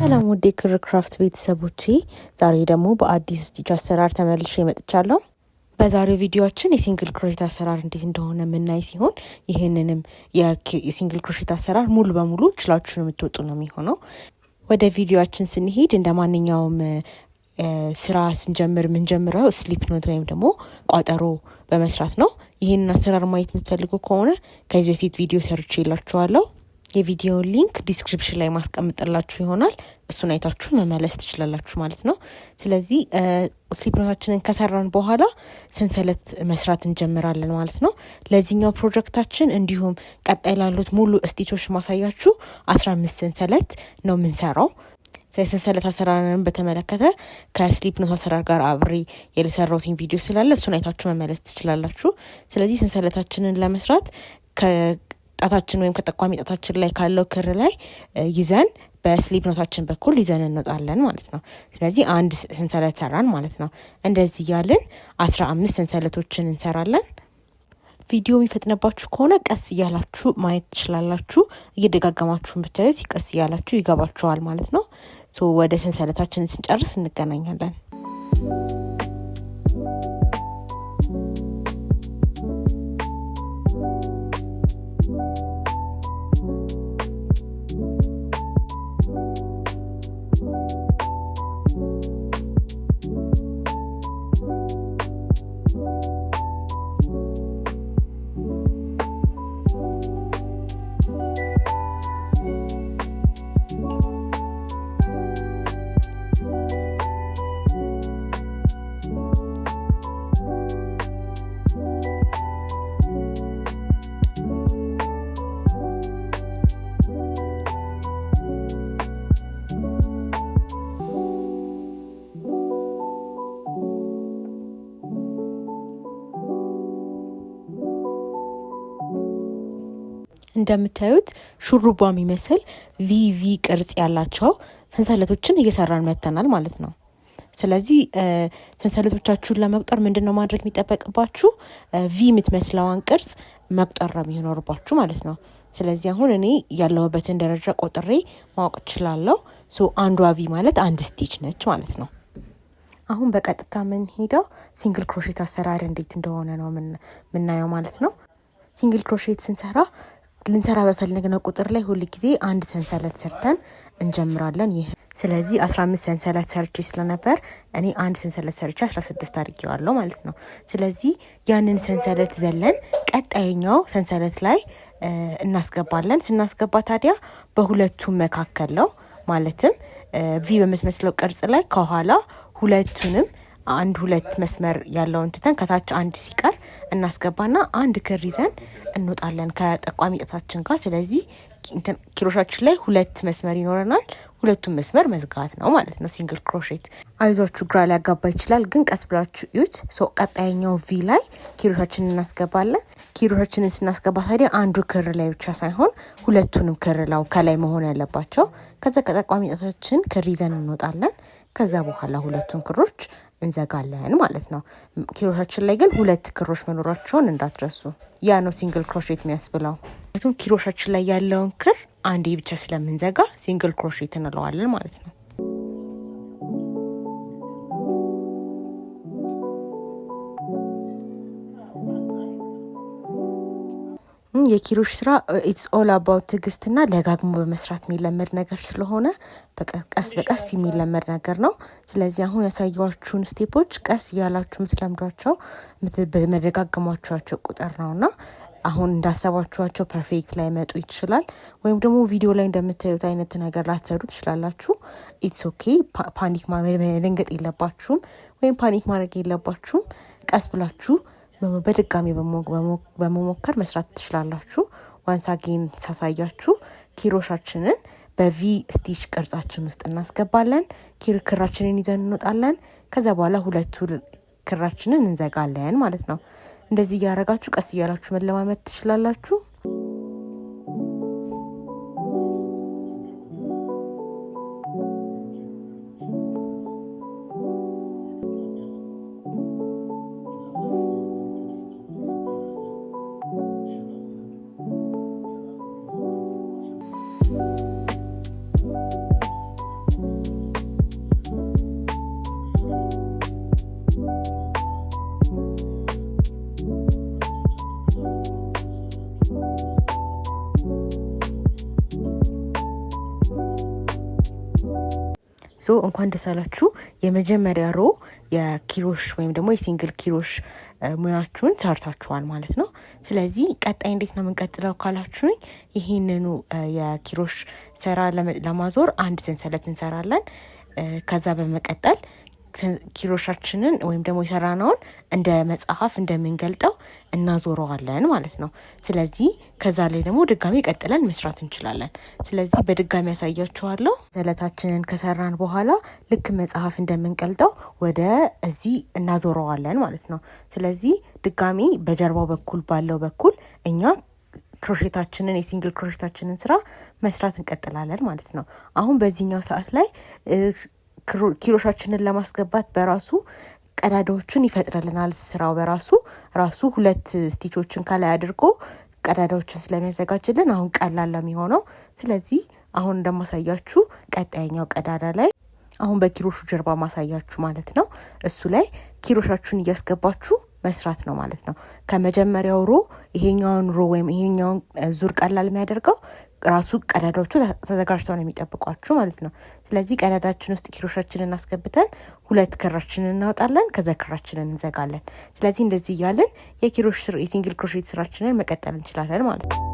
ሰላም ወደ ክራፍት ቤተሰቦቼ ዛሬ ደግሞ በአዲስ ስቲች አሰራር ተመልሼ መጥቻለሁ። በዛሬው ቪዲዮአችን የሲንግል ክሮሼት አሰራር እንዴት እንደሆነ የምናይ ሲሆን ይሄንንም የሲንግል ክሮሼት አሰራር ሙሉ በሙሉ ችላችሁ የምትወጡ ነው የሚሆነው። ወደ ቪዲዮአችን ስንሄድ እንደማንኛውም ስራ ስንጀምር የምንጀምረው ስሊፕ ኖት ወይም ደግሞ ቋጠሮ በመስራት ነው። ይሄንን አሰራር ማየት የምትፈልጉ ከሆነ ከዚህ በፊት ቪዲዮ ሰርቼላችኋለሁ። የቪዲዮ ሊንክ ዲስክሪፕሽን ላይ ማስቀምጥላችሁ ይሆናል። እሱን አይታችሁ መመለስ ትችላላችሁ ማለት ነው። ስለዚህ ስሊፕ ኖታችንን ከሰራን በኋላ ሰንሰለት መስራት እንጀምራለን ማለት ነው። ለዚህኛው ፕሮጀክታችን እንዲሁም ቀጣይ ላሉት ሙሉ ስቲቾች ማሳያችሁ 15 ሰንሰለት ነው የምንሰራው። ሰንሰለት አሰራርን በተመለከተ ከስሊፕ ኖት አሰራር ጋር አብሬ የሰራሁትን ቪዲዮ ስላለ እሱን አይታችሁ መመለስ ትችላላችሁ። ስለዚህ ሰንሰለታችንን ለመስራት ጣታችን ወይም ከጠቋሚ ጣታችን ላይ ካለው ክር ላይ ይዘን በስሊፕ ኖታችን በኩል ይዘን እንወጣለን ማለት ነው። ስለዚህ አንድ ሰንሰለት ሰራን ማለት ነው። እንደዚህ ያልን 15 ሰንሰለቶችን እንሰራለን። ቪዲዮ የሚፈጥነባችሁ ከሆነ ቀስ እያላችሁ ማየት ትችላላችሁ። እየደጋገማችሁ ብታዩት ቀስ እያላችሁ ይገባችኋል ማለት ነው። ወደ ሰንሰለታችን ስንጨርስ እንገናኛለን። እንደምታዩት ሹሩባ የሚመስል ቪቪ ቅርጽ ያላቸው ሰንሰለቶችን እየሰራን መተናል ማለት ነው። ስለዚህ ሰንሰለቶቻችሁን ለመቁጠር ምንድነው ማድረግ የሚጠበቅባችሁ? ቪ የምትመስለዋን ቅርጽ መቁጠር ነው የሚኖርባችሁ ማለት ነው። ስለዚህ አሁን እኔ ያለሁበትን ደረጃ ቆጥሬ ማወቅ እችላለሁ። አንዷ ቪ ማለት አንድ ስቲች ነች ማለት ነው። አሁን በቀጥታ ምን ሄደው ሲንግል ክሮሼት አሰራር እንዴት እንደሆነ ነው ምናየው ማለት ነው። ሲንግል ክሮሼት ልንሰራ በፈለግነው ቁጥር ላይ ሁል ጊዜ አንድ ሰንሰለት ሰርተን እንጀምራለን። ይህ ስለዚህ 15 ሰንሰለት ሰርቼ ስለነበር እኔ አንድ ሰንሰለት ሰርቼ 16 አድርጌዋለሁ ማለት ነው። ስለዚህ ያንን ሰንሰለት ዘለን ቀጣይኛው ሰንሰለት ላይ እናስገባለን። ስናስገባ ታዲያ በሁለቱም መካከል ነው ማለትም ቪ በምትመስለው ቅርጽ ላይ ከኋላ ሁለቱንም ሁለት መስመር ያለውን ትተን ከታች አንድ ሲቀር እናስገባና አንድ ክር ይዘን እንወጣለን ከጠቋሚ ጣታችን ጋር። ስለዚህ ኪሮሻችን ላይ ሁለት መስመር ይኖረናል። ሁለቱም መስመር መዝጋት ነው ማለት ነው ሲንግል ክሮሼት። አይዟችሁ ግራ ሊያጋባ ይችላል፣ ግን ቀስ ብላችሁ እዩት። ቀጣይኛው ቪ ላይ ኪሮሻችንን እናስገባለን። ኪሮሻችንን ስናስገባ ታዲያ አንዱ ክር ላይ ብቻ ሳይሆን ሁለቱንም ክር ላው ከላይ መሆን ያለባቸው። ከዛ ከጠቋሚ ጣታችን ክር ይዘን እንወጣለን። ከዛ በኋላ ሁለቱን ክሮች እንዘጋለን ማለት ነው። ኪሮሻችን ላይ ግን ሁለት ክሮች መኖራቸውን እንዳትረሱ። ያ ነው ሲንግል ክሮሼት የሚያስብለው። ምክንያቱም ኪሮሻችን ላይ ያለውን ክር አንዴ ብቻ ስለምንዘጋ ሲንግል ክሮሼት እንለዋለን ማለት ነው። የኪሮሽ ስራ ኢትስ ኦል አባውት ትዕግስትና ደጋግሞ በመስራት የሚለመድ ነገር ስለሆነ ቀስ በቀስ የሚለመድ ነገር ነው። ስለዚህ አሁን ያሳየኋችሁን ስቴፖች ቀስ እያላችሁ የምትለምዷቸው በመደጋገሟቸው ቁጥር ነውና አሁን እንዳሰባችኋቸው ፐርፌክት ላይ መጡ ይችላል። ወይም ደግሞ ቪዲዮ ላይ እንደምታዩት አይነት ነገር ላትሰሩ ትችላላችሁ። ኢትስ ኦኬ። ፓኒክ መደንገጥ የለባችሁም ወይም ፓኒክ ማድረግ የለባችሁም። ቀስ ብላችሁ በድጋሚ በመሞከር መስራት ትችላላችሁ። ዋንስ አጌን ሳሳያችሁ ኪሮሻችንን በቪ ስቲች ቅርጻችን ውስጥ እናስገባለን። ክራችንን ይዘን እንወጣለን። ከዛ በኋላ ሁለቱ ክራችንን እንዘጋለን ማለት ነው። እንደዚህ እያደረጋችሁ ቀስ እያላችሁ መለማመድ ትችላላችሁ። እንኳን ደስ አላችሁ። የመጀመሪያ ሮ የኪሮሽ ወይም ደግሞ የሲንግል ኪሮሽ ሙያችሁን ሰርታችኋል ማለት ነው። ስለዚህ ቀጣይ እንዴት ነው የምንቀጥለው ካላችሁኝ ይህንኑ የኪሮሽ ስራ ለማዞር አንድ ሰንሰለት እንሰራለን። ከዛ በመቀጠል ኪሮሻችንን ወይም ደግሞ የሰራነውን እንደ መጽሐፍ እንደምንገልጠው እናዞረዋለን ማለት ነው። ስለዚህ ከዛ ላይ ደግሞ ድጋሚ ቀጥለን መስራት እንችላለን። ስለዚህ በድጋሚ ያሳያችኋለሁ። ሰንሰለታችንን ከሰራን በኋላ ልክ መጽሐፍ እንደምንቀልጠው ወደ እዚህ እናዞረዋለን ማለት ነው። ስለዚህ ድጋሚ በጀርባው በኩል ባለው በኩል እኛ ክሮሼታችንን የሲንግል ክሮሼታችንን ስራ መስራት እንቀጥላለን ማለት ነው። አሁን በዚህኛው ሰዓት ላይ ኪሮሻችንን ለማስገባት በራሱ ቀዳዳዎችን ይፈጥርልናል። ስራው ራሱ 2 ስቲቾችን ከላይ አድርጎ ቀዳዳዎችን ስለሚያዘጋጅልን አሁን ቀላል ነው የሚሆነው። ስለዚህ አሁን እንደማሳያችሁ ቀጣይኛው ቀዳዳ ላይ አሁን በኪሮሹ ጀርባ ማሳያችሁ ማለት ነው። እሱ ላይ ኪሮሻችሁን እያስገባችሁ መስራት ነው ማለት ነው። ከመጀመሪያው ሮ ይሄኛውን ሮ ወይም ይሄኛውን ዙር ቀላል የሚያደርገው ራሱ ቀዳዳዎቹ ተዘጋጅተው ነው የሚጠብቋችሁ ማለት ነው። ስለዚህ ቀዳዳችን ውስጥ ኪሮሻችንን እናስገብተን 2 ክራችንን እናወጣለን። ከዛ ክራችንን እንዘጋለን። ስለዚህ እንደዚህ እያለን የኪሮሽ የሲንግል ክሮሼት ስራችንን መቀጠል እንችላለን ማለት ነው።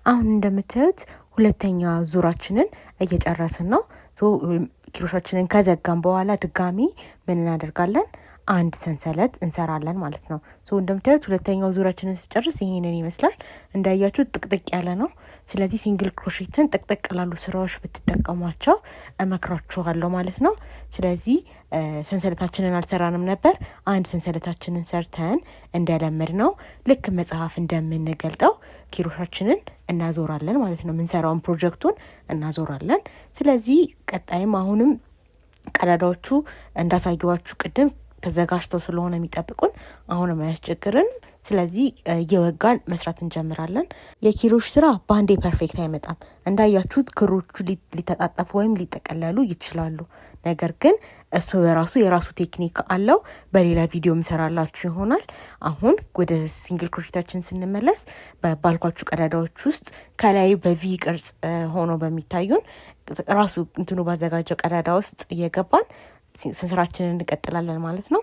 አሁን እንደምታዩት ሁለተኛ ዙራችንን እየጨረስን ነው። ኪሮሻችንን ከዘጋን በኋላ ድጋሚ ምን እናደርጋለን? አንድ ሰንሰለት እንሰራለን ማለት ነው። እንደምታዩት ሁለተኛው ዙራችንን ስጨርስ ይሄንን ይመስላል። እንዳያችሁ ጥቅጥቅ ያለ ነው። ስለዚህ ሲንግል ክሮሼትን ጥቅጥቅ ላሉ ስራዎች ብትጠቀሟቸው እመክራችኋለሁ ማለት ነው። ስለዚህ ሰንሰለታችንን አልሰራንም ነበር። አንድ ሰንሰለታችንን ሰርተን እንደለመድ ነው ልክ መጽሐፍ እንደምንገልጠው ኪሮሻችንን እናዞራለን ማለት ነው። የምንሰራውን ፕሮጀክቱን እናዞራለን። ስለዚህ ቀጣይም አሁንም ቀዳዳዎቹ እንዳሳየዋችሁ ቅድም ተዘጋጅተው ስለሆነ የሚጠብቁን አሁንም አያስቸግርን። ስለዚህ እየወጋን መስራት እንጀምራለን። የኪሮሽ ስራ በአንዴ ፐርፌክት አይመጣም። እንዳያችሁት ክሮቹ ሊተጣጠፉ ወይም ሊጠቀለሉ ይችላሉ። ነገር ግን እሱ በራሱ የራሱ ቴክኒክ አለው። በሌላ ቪዲዮ ምሰራላችሁ ይሆናል። አሁን ወደ ሲንግል ክሮሼታችን ስንመለስ ባልኳችሁ ቀዳዳዎች ውስጥ ከላይ በቪ ቅርጽ ሆኖ በሚታዩን ራሱ እንትኑ ባዘጋጀው ቀዳዳ ውስጥ እየገባን ስራችንን እንቀጥላለን ማለት ነው።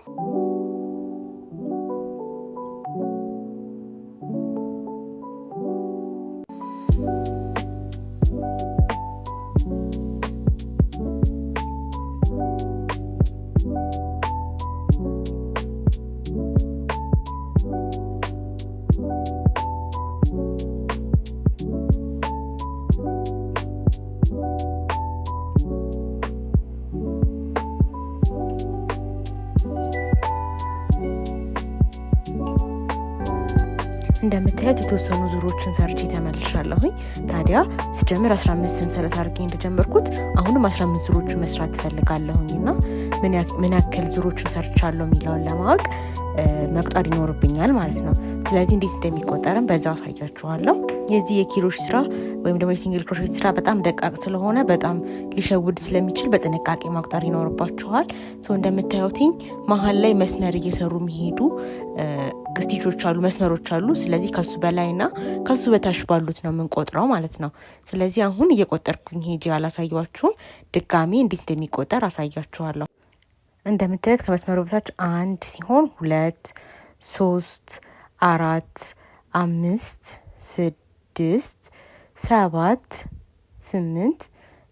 እንደምታዩት የተወሰኑ ዙሮችን ሰርቼ ተመልሻለሁኝ። ታዲያ ስጀምር 15 ሰንሰለት አድርጌ እንደጀመርኩት አሁንም 15 ዙሮችን መስራት ትፈልጋለሁኝ እና ምን ያክል ዙሮችን ሰርቻለሁ የሚለውን ለማወቅ መቁጠር ይኖርብኛል ማለት ነው። ስለዚህ እንዴት እንደሚቆጠርም በዛው አሳያችኋለሁ። የዚህ የኪሮሽ ስራ ወይም ደግሞ የሲንግል ክሮሼት ስራ በጣም ደቃቅ ስለሆነ በጣም ሊሸውድ ስለሚችል በጥንቃቄ መቁጠር ይኖርባችኋል። እንደምታዩትኝ መሀል ላይ መስመር እየሰሩ የሚሄዱ ስቲቾች አሉ፣ መስመሮች አሉ። ስለዚህ ከሱ በላይና ከሱ በታች ባሉት ነው የምንቆጥረው ማለት ነው። ስለዚህ አሁን እየቆጠርኩኝ ሄጄ አላሳያችሁም። ድጋሚ እንዴት እንደሚቆጠር አሳያችኋለሁ። እንደምታዩት ከመስመሩ በታች 1 ሲሆን 2 3 4 5 6 7 8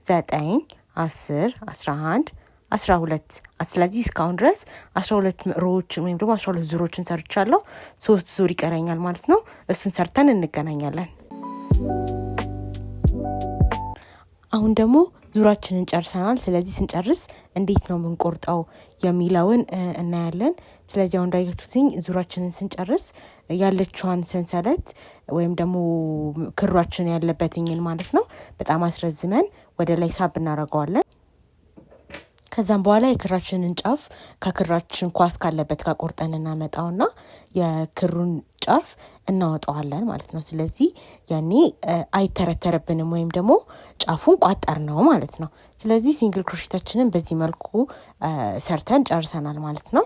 9 10 11 12 ስለዚህ እስካሁን ድረስ 12 ሮዎችን ወይም ደግሞ 12 ዙሮችን ሰርቻለሁ። 3 ዙር ይቀረኛል ማለት ነው። እሱን ሰርተን እንገናኛለን። አሁን ደግሞ ዙራችንን ጨርሰናል። ስለዚህ ስንጨርስ እንዴት ነው የምንቆርጠው የሚለውን እናያለን። ስለዚህ አሁን እንዳያችሁትኝ ዙራችንን ስንጨርስ ያለችዋን ሰንሰለት ወይም ደግሞ ክሯችን ያለበትኝን ማለት ነው በጣም አስረዝመን ወደ ላይ ሳብ እናደርገዋለን። ከዛም በኋላ የክራችንን ጫፍ ከክራችን ኳስ ካለበት ጋር ቆርጠን እናመጣውና የክሩን ጫፍ እናወጣዋለን ማለት ነው። ስለዚህ ያኔ አይተረተረብንም ወይም ደግሞ ጫፉን ቋጠር ነው ማለት ነው። ስለዚህ ሲንግል ክሮሼታችንን በዚህ መልኩ ሰርተን ጨርሰናል ማለት ነው።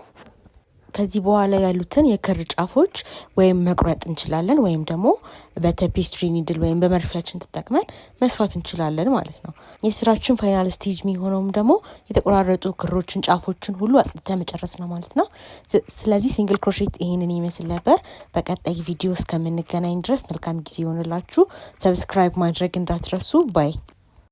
ከዚህ በኋላ ያሉትን የክር ጫፎች ወይም መቁረጥ እንችላለን ወይም ደግሞ በቴፔስትሪ ኒድል ወይም በመርፊያችን ተጠቅመን መስፋት እንችላለን ማለት ነው። የስራችን ፋይናል ስቴጅ የሚሆነውም ደግሞ የተቆራረጡ ክሮችን ጫፎችን ሁሉ አጽድተን መጨረስ ነው ማለት ነው። ስለዚህ ሲንግል ክሮሼት ይሄንን ይመስል ነበር። በቀጣይ ቪዲዮ እስከምንገናኝ ድረስ መልካም ጊዜ ይሆንላችሁ። ሰብስክራይብ ማድረግ እንዳትረሱ። ባይ